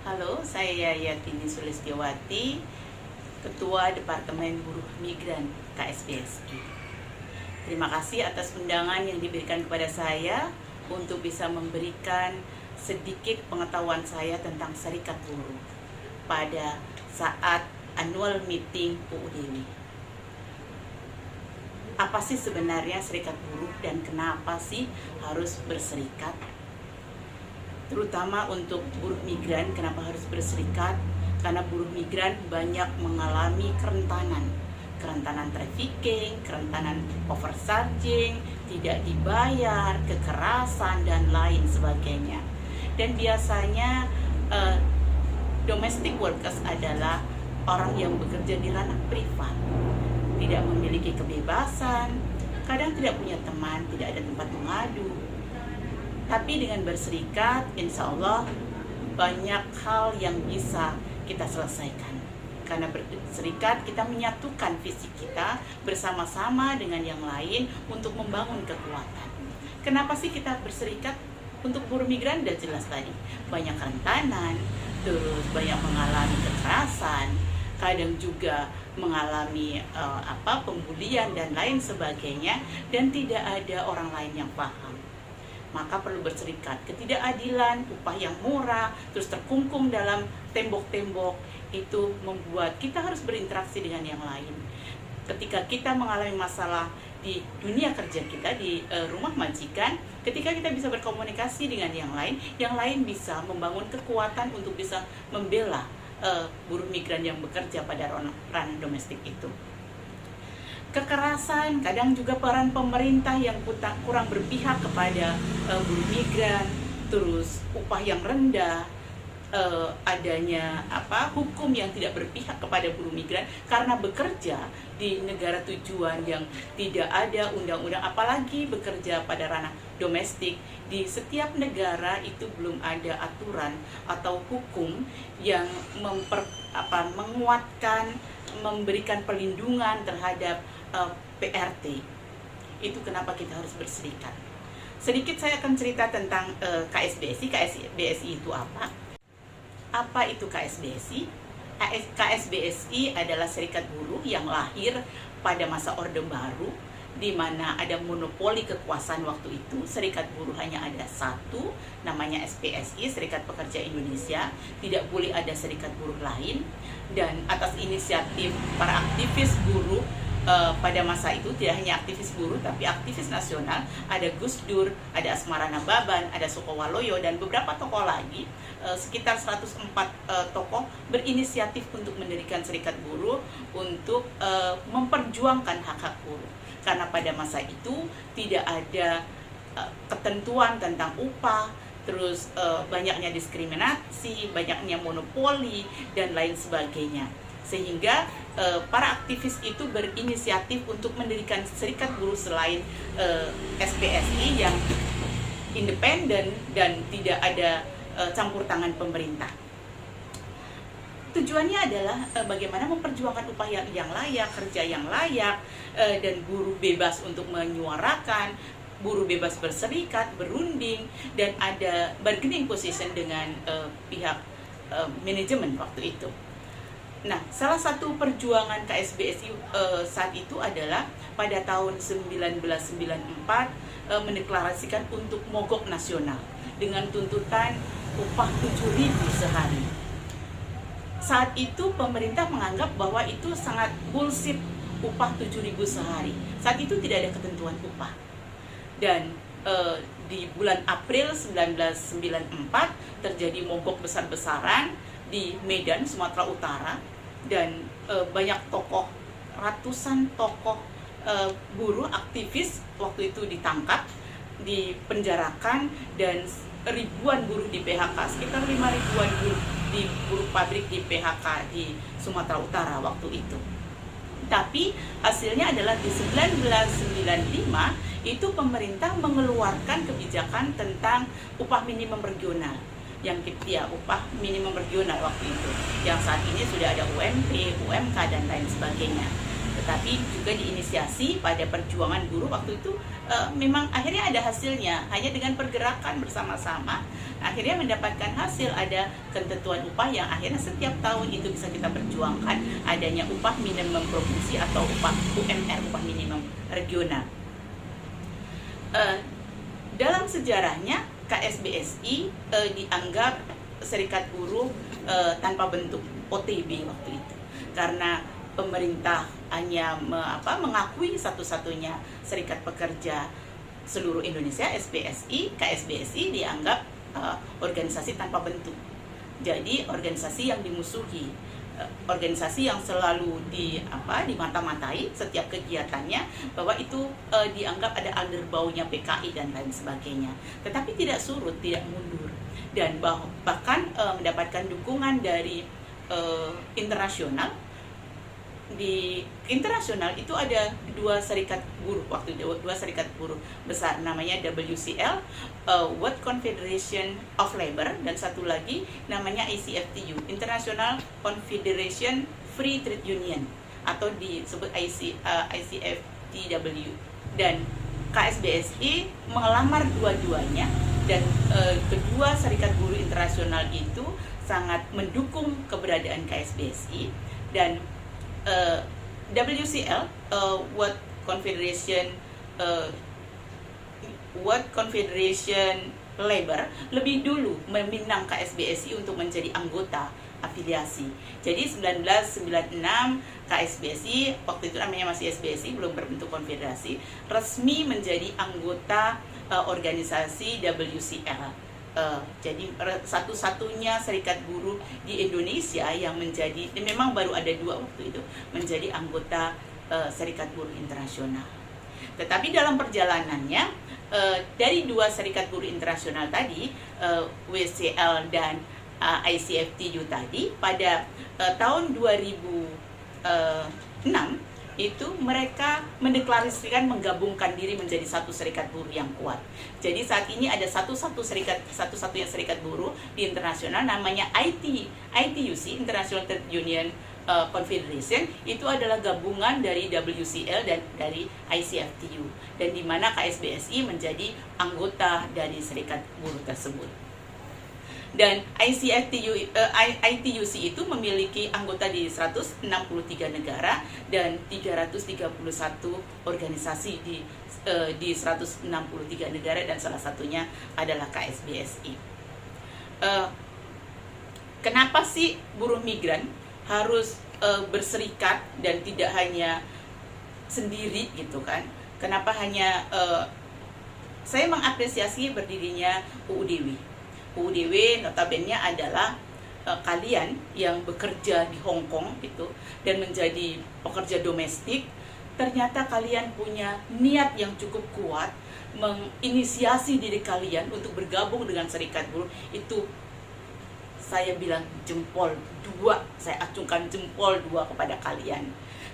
Halo, saya Yatini Sulistiawati, Ketua Departemen Buruh Migran KSBSI. Terima kasih atas undangan yang diberikan kepada saya untuk bisa memberikan sedikit pengetahuan saya tentang Serikat Buruh pada saat annual meeting UUDW. Apa sih sebenarnya Serikat Buruh dan kenapa sih harus berserikat? Terutama untuk buruh migran, kenapa harus berserikat? Karena buruh migran banyak mengalami kerentanan trafficking, kerentanan overcharging, tidak dibayar, kekerasan, dan lain sebagainya. Dan biasanya domestic workers adalah orang yang bekerja di ranah privat, tidak memiliki kebebasan, kadang tidak punya teman, tidak ada tempat mengadu. Tapi dengan berserikat, insya Allah banyak hal yang bisa kita selesaikan. Karena berserikat kita menyatukan visi kita bersama-sama dengan yang lain untuk membangun kekuatan. Kenapa sih kita berserikat? Untuk buruh migran udah jelas tadi, banyak kerentanan, terus banyak mengalami kekerasan, kadang juga mengalami pembulian dan lain sebagainya, dan tidak ada orang lain yang paham. Maka perlu berserikat. Ketidakadilan, upah yang murah, terus terkungkung dalam tembok-tembok, itu membuat kita harus berinteraksi dengan yang lain. Ketika kita mengalami masalah di dunia kerja kita, di rumah majikan, ketika kita bisa berkomunikasi dengan yang lain bisa membangun kekuatan untuk bisa membela buruh migran yang bekerja pada ranah domestik itu. Kekerasan, kadang juga peran pemerintah yang kurang berpihak kepada buruh migran, terus upah yang rendah, adanya hukum yang tidak berpihak kepada buruh migran karena bekerja di negara tujuan yang tidak ada unggang-unggang, apalagi bekerja pada ranah domestik. Di setiap negara itu belum ada aturan atau hukum yang menguatkan, memberikan perlindungan terhadap PRT. Itu kenapa kita harus berserikat. Sedikit saya akan cerita tentang KSBSI. KSBSI itu apa? Apa itu KSBSI? KSBSI adalah serikat buruh yang lahir pada masa Orde Baru, di mana ada monopoli kekuasaan waktu itu. Serikat buruh hanya ada satu, namanya SPSI, Serikat Pekerja Indonesia. Tidak boleh ada serikat buruh lain. Dan atas inisiatif para aktivis buruh pada masa itu, tidak hanya aktivis buruh tapi aktivis nasional, ada Gus Dur, ada Asmarana Baban, ada Sukowaloyo, dan beberapa tokoh lagi, sekitar 104 tokoh berinisiatif untuk mendirikan serikat buruh untuk memperjuangkan hak-hak buruh. Karena pada masa itu tidak ada ketentuan tentang upah, terus banyaknya diskriminasi, banyaknya monopoli, dan lain sebagainya. Sehingga para aktivis itu berinisiatif untuk mendirikan serikat buruh selain SPSI yang independen dan tidak ada campur tangan pemerintah. Tujuannya adalah bagaimana memperjuangkan upah yang layak, kerja yang layak, dan buruh bebas untuk menyuarakan, buruh bebas berserikat, berunding, dan ada bargaining position dengan pihak manajemen waktu itu. Nah, salah satu perjuangan KSBSI saat itu adalah pada tahun 1994 mendeklarasikan untuk mogok nasional dengan tuntutan upah 7.000 sehari. Saat itu pemerintah menganggap bahwa itu sangat bullshit, upah 7.000 sehari. Saat itu tidak ada ketentuan upah. Dan di bulan April 1994 terjadi mogok besar-besaran di Medan, Sumatera Utara, dan banyak tokoh, ratusan tokoh buruh aktivis waktu itu ditangkap, dipenjarakan, dan ribuan buruh di PHK, sekitar 5 ribuan buruh di buruh pabrik di PHK di Sumatera Utara waktu itu. Tapi hasilnya adalah di 1995 itu pemerintah mengeluarkan kebijakan tentang upah minimum regional, yang upah minimum regional waktu itu, yang saat ini sudah ada UMP, UMK, dan lain sebagainya. tetapi juga diinisiasi pada perjuangan buruh waktu itu. Memang akhirnya ada hasilnya, hanya dengan pergerakan bersama-sama akhirnya mendapatkan hasil. Ada ketentuan upah yang akhirnya setiap tahun itu bisa kita perjuangkan, adanya upah minimum provinsi atau upah UMR, upah minimum regional. Dalam sejarahnya KSBSI dianggap serikat buruh tanpa bentuk, OTB waktu itu, karena pemerintah hanya mengakui satu-satunya serikat pekerja seluruh Indonesia, SPSI. KSBSI dianggap organisasi tanpa bentuk, jadi organisasi yang dimusuhi, organisasi yang selalu dimata-matai setiap kegiatannya, bahwa itu dianggap ada underbaunya PKI dan lain sebagainya. Tetapi tidak surut, tidak mundur, dan bahkan mendapatkan dukungan dari internasional. Di internasional itu ada dua serikat buruh waktu itu, dua serikat buruh besar, namanya WCL, World Confederation of Labor, dan satu lagi namanya ICFTU, International Confederation Free Trade Union, atau disebut ICFTW. Dan KSBSI melamar dua-duanya, dan kedua serikat buruh internasional itu sangat mendukung keberadaan KSBSI. Dan WCL, World Confederation Labor, lebih dulu meminang KSBSI untuk menjadi anggota afiliasi. Jadi 1996 KSBSI, waktu itu namanya masih SBSI, belum berbentuk konfederasi, resmi menjadi anggota organisasi WCL. Jadi satu-satunya serikat buruh di Indonesia yang menjadi, dan memang baru ada dua waktu itu, menjadi anggota serikat buruh internasional. Tetapi dalam perjalanannya, dari dua serikat buruh internasional tadi, WCL dan ICFTU tadi, pada tahun 2006 itu mereka mendeklarasikan menggabungkan diri menjadi satu serikat buruh yang kuat. Jadi saat ini ada satu-satunya serikat buruh di internasional, namanya ITUC, International Trade Union Confederation. Itu adalah gabungan dari WCL dan dari ICFTU, dan di mana KSBSI menjadi anggota dari serikat buruh tersebut. Dan ITUC itu memiliki anggota di 163 negara dan 331 organisasi di 163 negara, dan salah satunya adalah KSBSI. Kenapa sih buruh migran harus berserikat dan tidak hanya sendiri gitu kan? Kenapa hanya saya mengapresiasi berdirinya UUDW. UUDW notabene adalah kalian yang bekerja di Hong Kong gitu dan menjadi pekerja domestik, ternyata kalian punya niat yang cukup kuat menginisiasi diri kalian untuk bergabung dengan serikat buruh. Itu saya bilang jempol dua, saya acungkan jempol dua kepada kalian,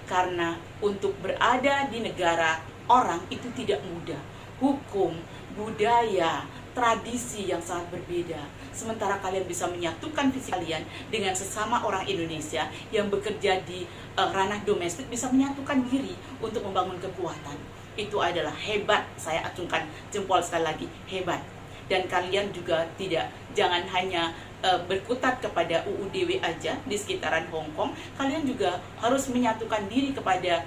karena untuk berada di negara orang itu tidak mudah. Hukum, budaya, tradisi yang sangat berbeda. Sementara kalian bisa menyatukan visi kalian dengan sesama orang Indonesia yang bekerja di ranah domestik, bisa menyatukan diri untuk membangun kekuatan. Itu adalah hebat. Saya acungkan jempol sekali lagi, hebat. Dan kalian juga jangan hanya berkutat kepada UUDW aja di sekitaran Hong Kong. Kalian juga harus menyatukan diri kepada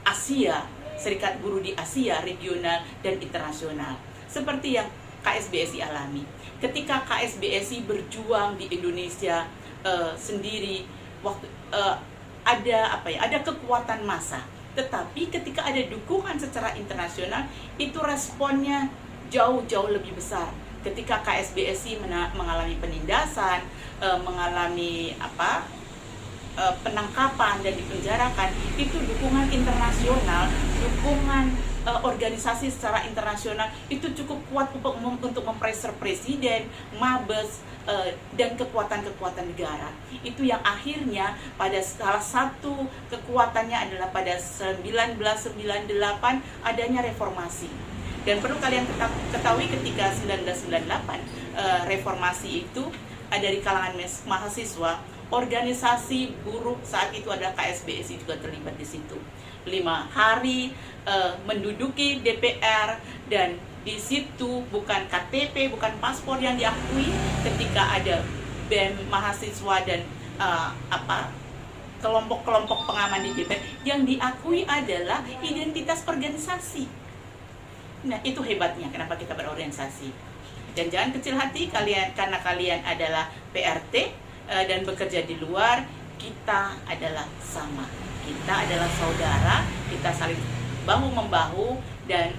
Asia, serikat buruh di Asia, regional dan internasional. Seperti yang KSBSI alami. Ketika KSBSI berjuang di Indonesia sendiri, waktu ada kekuatan massa. Tetapi ketika ada dukungan secara internasional, itu responnya jauh-jauh lebih besar. Ketika KSBSI mengalami penindasan, mengalami penangkapan dan dipenjarakan, itu dukungan internasional, dukungan organisasi secara internasional itu cukup kuat untuk mempressure presiden, mabes, dan kekuatan-kekuatan negara. Itu yang akhirnya pada salah satu kekuatannya adalah pada 1998 adanya reformasi. Dan perlu kalian ketahui ketika 1998 reformasi itu dari kalangan mahasiswa organisasi buruh saat itu adalah KSBSI juga terlibat di situ. 5 hari menduduki DPR, dan di situ bukan KTP, bukan paspor yang diakui ketika ada BEM mahasiswa dan kelompok-kelompok pengaman di DPR. Yang diakui adalah identitas organisasi. Nah, itu hebatnya kenapa kita berorganisasi. Dan jangan kecil hati kalian, karena kalian adalah PRT dan bekerja di luar, kita adalah sama. Kita adalah saudara, kita saling bahu-membahu, dan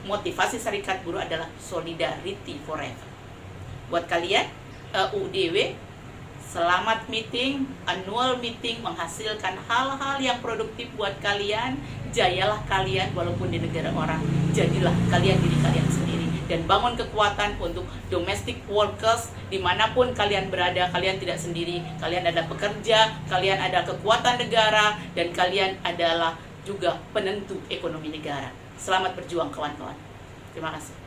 motivasi Serikat Buruh adalah solidarity forever. Buat kalian, UDW, selamat meeting, annual meeting menghasilkan hal-hal yang produktif buat kalian. Jayalah kalian walaupun di negara orang, jadilah kalian diri kalian sendiri, dan bangun kekuatan untuk domestic workers. Dimanapun kalian berada, kalian tidak sendiri, kalian adalah pekerja, kalian adalah kekuatan negara, dan kalian adalah juga penentu ekonomi negara. Selamat berjuang kawan-kawan. Terima kasih.